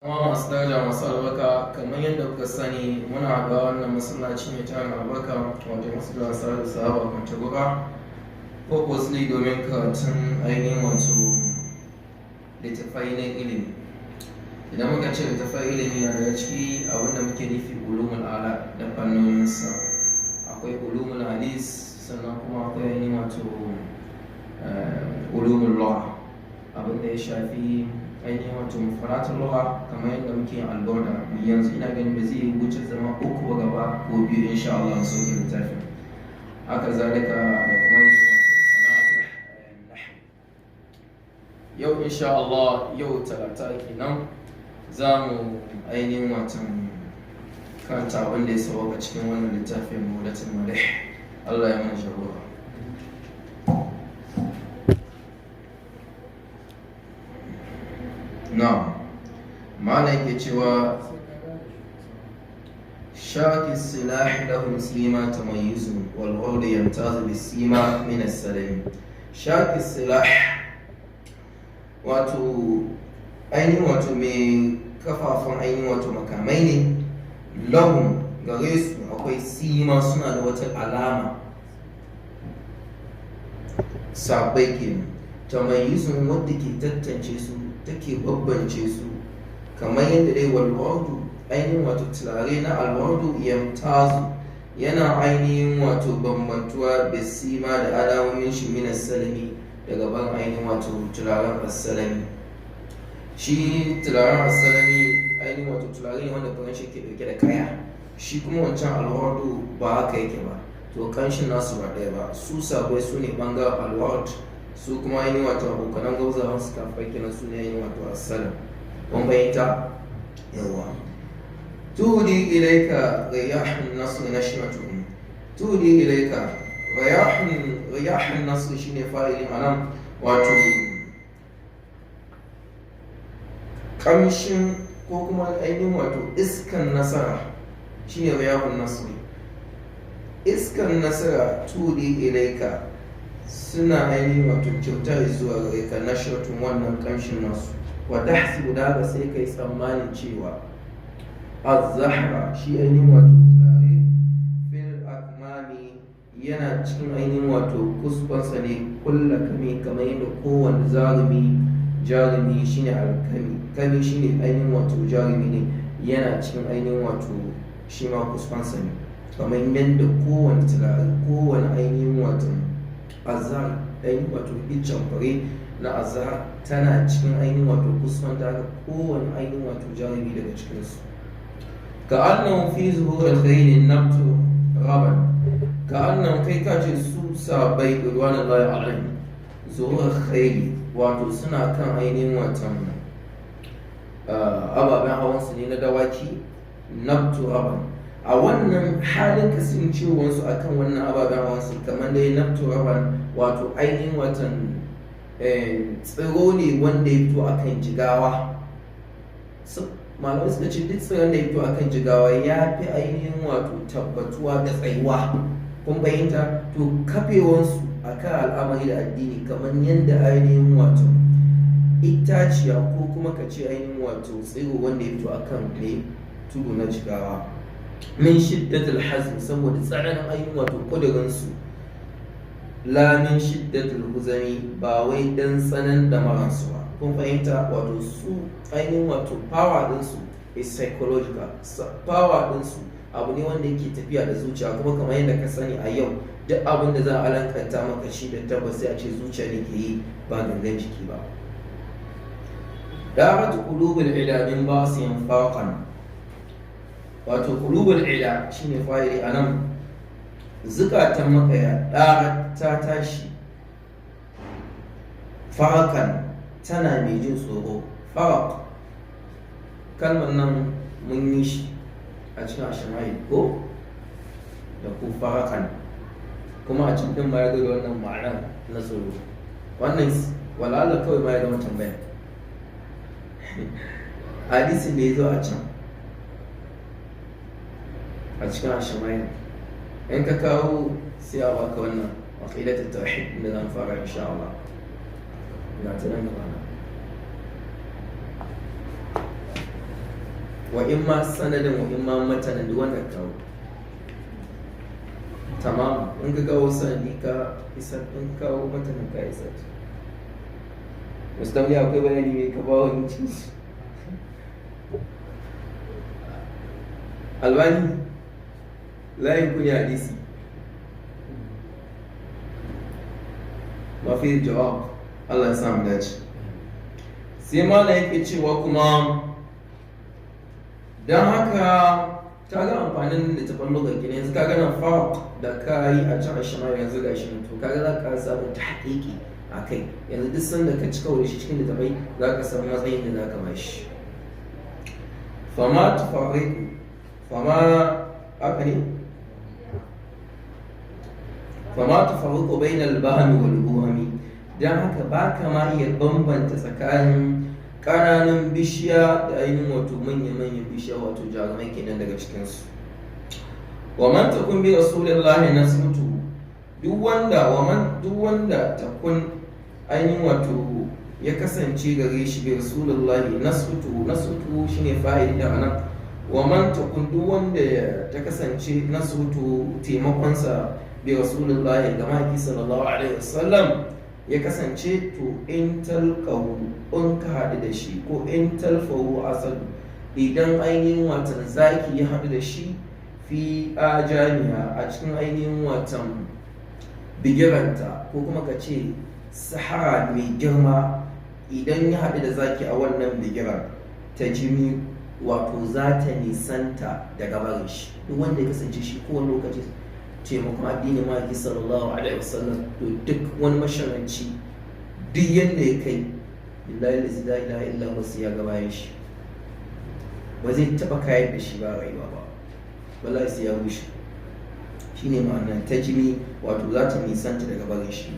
Kuma masu daraja masu albarka kamar yadda kuka sani muna ga wannan masallaci mai tarin albarka wato masu da sa da sahaba kwanta gura purposely domin karatun ainihin wato littattafai na ilimi. Idan muka ce littattafai ilimi na daga ciki abinda muke nufi ulumul ala da fannoninsa. Akwai ulumul hadis sannan kuma akwai ainihin wato ulumul lugha abinda ya shafi ainihin wato mufaratul lugha kamar yadda muke yin alborda yanzu ina ganin ba zai wuce zama uku ba gaba ko biyu insha Allah sauke littafin. Haka zalika da kuma yin wato sana'atul nahw. Yau insha Allah yau talata kenan za mu ainihin wato karanta wanda ya sauka cikin wannan littafin Mu'jamul Madih. Allah ya mana jagora. نعم معنى كتوى شاك السلاح له سيما تميز والغرد يمتاز بالسيما من السلام. شاك السلاح واتو أين واتو من كفافا أين واتو مكامين لهم غريس أكوي سيما سنة واتو علامة سابقين تميز ودكي تتنشيسو take babbance su kamar yadda dai walwardu ainihin wato turare na alwardu yamtazu yana ainihin wato bambantuwa da sima da alamomin shi min salami daga ban ainihin wato turaren as-salami. Shi turaren as-salami ainihin wato turare ne wanda faranshi ke dauke da kaya, shi kuma wancan alwardu ba haka yake ba, to kanshin nasu ba ɗaya ba. Su sabai su ne bangaren alwardu, su kuma ainihin wato abokanan gauzawan su kafin kenan su ne ainihin wato assalam. Kun bayyanta yawa tudi ilaika riyahun nasr nashmatuhum. Tudi ilaika riyahun nasr shine fa'ilin anan, wato kamshin ko kuma ainihin wato iskan nasara shine riyahun nasr. Iskan nasara tudi ilaika suna ainihin wato kyauta zuwa gare ka nashatun wannan kanshin nasu. Wa tahsibu da haka sai kai tsammanin cewa az-zahra shi ainihin wato turare fil akmami yana cikin ainihin wato kusfansa ne kulla kami kamar yadda kowane jarumi shine alkami, kami shine ainihin wato jarumi ne yana cikin ainihin wato shi ma kusfansa ne kamar yadda kowane turare kowane ainihin wato azhar ainihin wato iccen fure na azhar tana cikin ainihin wato kusurman da aka kowane ainihin wato jarumi daga cikinsu. Ka annan fi zuhurar khailin nabtu raban, ka annan kai ka ce su sabai ruwanan laye alayhi zuhurar khaili wato suna kan ainihin watan ababen hawansu ne na dawaki nabtu raban. A wannan halin kasancewarsu a kan wannan ababen hawansu kamar dai nabtu raban wato ainihin watan tsiro ne wanda ya fito a kan jigawa. Malamai suka ce duk tsiron da ya fito a kan jigawa ya fi ainihin wato tabbatuwa da tsayuwa. Kun fahimta? To kafewansu a kan al'amari da addini kamar yadda ainihin wato itaciya ko kuma ka ce ainihin wato tsiro wanda ya fito a kan tudu na jigawa. Min shiddatul hazm saboda tsananin ainihin wato kudurinsu, la min shiddatul huzami ba wai dan tsanan da maransu ba. Kun fahimta? Wato su ainihin wato power ɗinsu is psychological. Power ɗinsu abu ne wanda yake tafiya da zuciya, kuma kamar yadda ka sani a yau duk abin da za a alankanta maka shi da tabbas sai a ce zuciya ne ke yi ba gangan jiki ba. Darat qulubul ila min basiyan faqan, wato qulubul ila shine fa'ili anan, zukatan makaya ɗara ta tashi farakan tana mai jin tsoro. Farak kalmar nan mun yi shi a cikin ashimai ko da ku farakan, kuma a cikin ma ya da wannan ma'anar na tsoro. Wannan walala kawai ma ya zama tambaya hadisin da ya zo a can a cikin ashimai in ka kawo sai a baka wannan aqidatul tauhid da zan fara insha Allah. Ga ta nan gaba. wa in ma sanadin wa in ma matanan da wanda kawo tamam. in ka kawo sanadi ka isar, in kawo matanan ka isar. mustamli akwai bayani mai ka bawa hinci albani layin kunya hadisi mafi jawab. Allah ya samu dace. sai mala yake cewa kuma don haka ka ga amfanin littafin lugar gina yanzu ka gana farq da ka yi a can shima yanzu ga shi to kaga za ka samu ta haƙiƙi a kai yanzu duk sanda ka cika wani shi cikin littafai za ka samu matsayin da za ka ba shi. fama tufarriku fama aka ne fama tufarriku bainal bahmi wal buhami, don haka ba ka ma iya bambanta tsakanin ƙananan bishiya da ainihin wato manya-manyan bishiya wato jarumai kenan daga cikinsu. wa man takun bi rasulillahi nasbutu, duk wanda takun ainihin wato ya kasance gare shi bi rasulillahi nasbutu shine fa'ili da anan. wa man takun, duk wanda ta kasance nasbutu taimakonsa bi rasulillahi ga maki sallallahu alaihi wasallam ya kasance, to in talqahu, in ka haɗu da shi, ko in talfahu asadu, idan ainihin watan zaki ya haɗu da shi fi ajamiya a cikin ainihin watan bigiranta, ko kuma ka ce sahara mai girma, idan ya haɗu da zaki a wannan bigiran ta jimi wato za ta nisanta daga barin shi. duk wanda ya kasance shi kowane lokaci taimakon addini maki sallallahu alaihi wasallam, to duk wani masharanci duk yadda ya kai billahi la ilaha illa huwa sai ya ga bayan shi, ba zai taba kayar da shi ba rayuwa ba, wallahi sai ya rushe. shine ma'anar tajmi, wato za ta nisanta daga barin shi.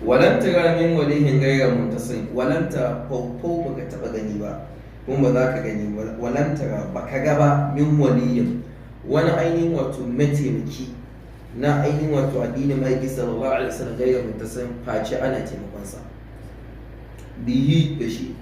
walan tara min walihin ghayra muntasir, walan ta fawfaw baka taba gani ba kuma ba za ka gani ba. walan tara baka ga ba min waliyin wani ainihin wato mataimaki na ainihin wato addinin maiki sallallahu alaihi wasallam gaya mutasan face ana taimakonsa bihi da shi.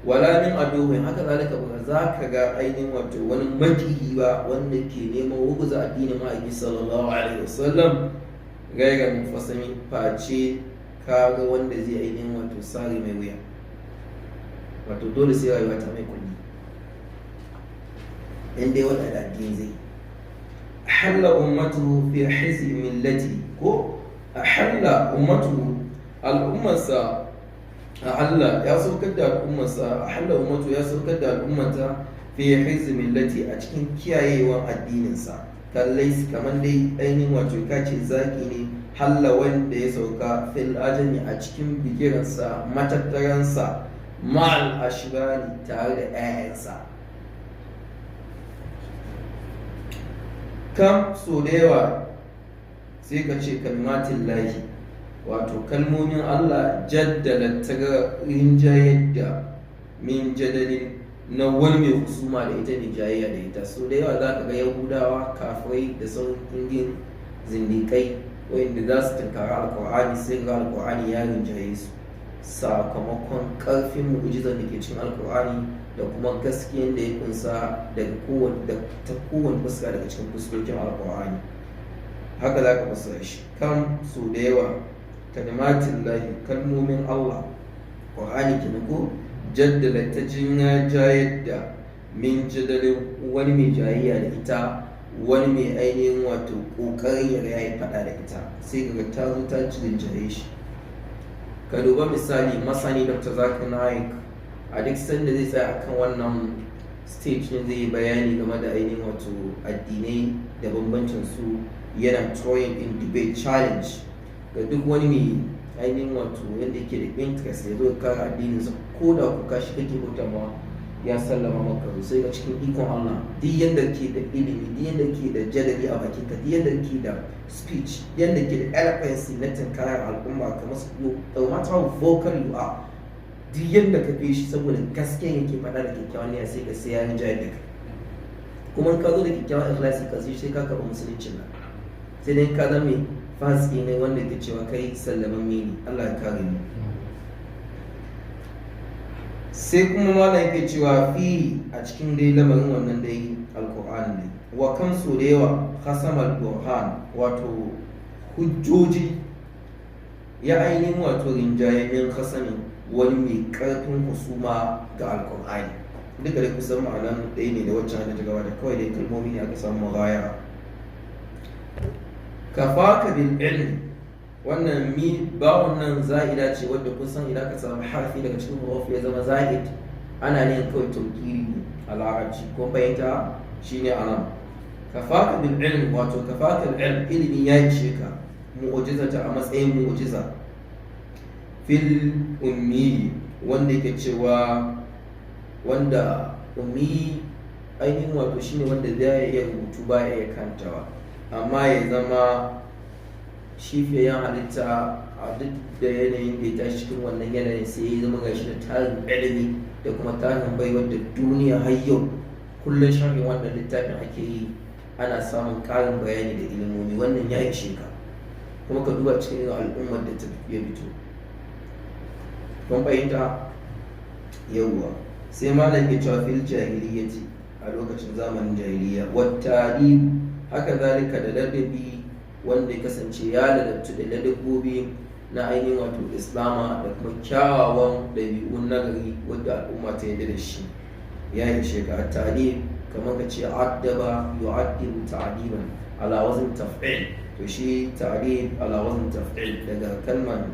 wala min aduwin, haka zalika ba za ka ga ainihin wato wani makiyi ba wanda ke neman wuguza addinin maiki sallallahu alaihi wasallam gaya mufasami face ka ga wanda zai ainihin wato sare mai wuya, wato dole sai rayuwa ta mai kulli in dai wanda da addini zai. ahalla ummatuhu fi hizbi millati, ko ahalla ummatuhu, al'ummarsa ahalla ya saukar da al'ummarsa, ahalla ummatu ya saukar da al'ummata fi hizbi millati a cikin kiyayewan addininsa. kallai kamar dai ainihin wato kace zaki ne halla wanda ya sauka fil ajami a cikin bigiransa matattaransa ma'al ashbari tare da 'ya'yansa. kam so da yawa sai ka ce kalmatin lahi, wato kalmomin Allah jaddala ta ga rinjayar da min jadalin na wani mai husuma da ita ne jayayya da ita. so da yawa za ka ga yahudawa kafirai da sauran kungin zindikai wanda za su tunkara alkur'ani sai ga alkur'ani ya rinjaye su sakamakon karfin mu'ujizar da ke cikin alkur'ani da kuma gaskiyan da ya kunsa daga ta kowane fuska daga cikin fuskokin alkur'ani. haka za ka fassara shi. kan so da yawa kalimatin lahi, kalmomin Allah, ƙur'ani kenan ko jaddala ta jinya jayar da min jadalin wani mai jayayya da ita, wani mai ainihin wato ƙoƙarin ya yi faɗa da ita, sai ga ta zo ta ci jaye shi. ka duba misali masani Dr. Zakir Naik, a duk sanda zai tsaya akan wannan stage ne zai yi bayani game da ainihin wato addinai da bambancin su, yana throwing in debate challenge ga duk wani mai ainihin wato yadda ke da interest ya zo kare addinin sa, ko da kuka shi kake bauta ma ya sallama maka. sai ga cikin ikon Allah duk yadda ke da ilimi, duk yadda ke da jadali a bakin ka, duk yadda ke da speech, yadda ke da eloquence na tunkarar al'umma, kamar su no matter how vocal you are, duk yadda ka fi shi saboda gaskiya yake faɗa da kyakkyawan niyya sai ka sai ya rinjayar da kai. kuma ka zo da kyakkyawan ikhlasi ka sai ka karɓi musuluncin nan, sai dai ka zama fasiki ne wanda ke cewa kai sallaman mini. Allah ya kare mu. sai kuma malam yake cewa fi a cikin dai lamarin wannan dai alkur'ani ne wa kan so da yawa kasamar burhan wato hujjoji ya ainihin wato rinjayen kasamin wani mai karfin husuma ga alkur'ani duka da kusan ma'anan ɗaya ne da waccan da gaba da kawai dai kalmomi ne aka samu magaya kafaka bil ilmi wannan mi ba wannan za'ida ce wadda kun san idan ka samu harfi daga cikin huruf ya zama za'id ana ne kawai tawkiri ne a larabci ko fahimta shine anan kafaka bil ilm wato kafaka bil ilm ilimi ya ishe ka mu'jizata a matsayin mu'jiza fil ummi wanda yake cewa wanda ummi ainihin wato shine wanda zai iya rubutu ba ya kantawa amma ya zama shi fiyayen halitta a duk da yanayin da ya tashi cikin wannan yanayin sai ya zama gashi da tarin ilimi da kuma tarin baiwar da duniya har yau kullum shafin wannan littafin ake yi ana samun ƙarin bayani da ilimomi wannan ya ishe ka kuma ka duba cikin al'ummar da ta ya fito don fahimta yawwa sai malam ya cewa fil jahiliyyati a lokacin zamanin jahiliya wata haka zalika da ladabi wanda ya kasance ya ladabtu da ladabobi na ainihin wato islama da kuma kyawawan ɗabi'un nagari wadda al'umma ta yadda da shi ya yi shekara tare kamar ka ce addaba yu'addibu ta'diban ala wazn taf'il to shi ta'dib ala wazn taf'il daga kalmar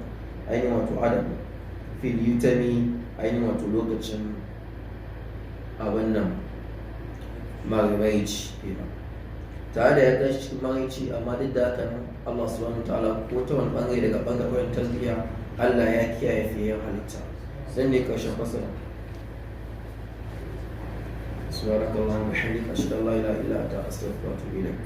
ainihin wato adab fil yutami ainihin wato lokacin a wannan marmaici kenan tare da ya tashi cikin maraici amma duk da haka nan Allah subhanahu wa ta'ala ko ta wani bangare daga bangaren tarbiyya Allah ya kiyaye fiye halitta zan ne karshen fasara subhanakallahumma wa bihamdika ashhadu an la ilaha illa anta astaghfiruka wa atubu ilaik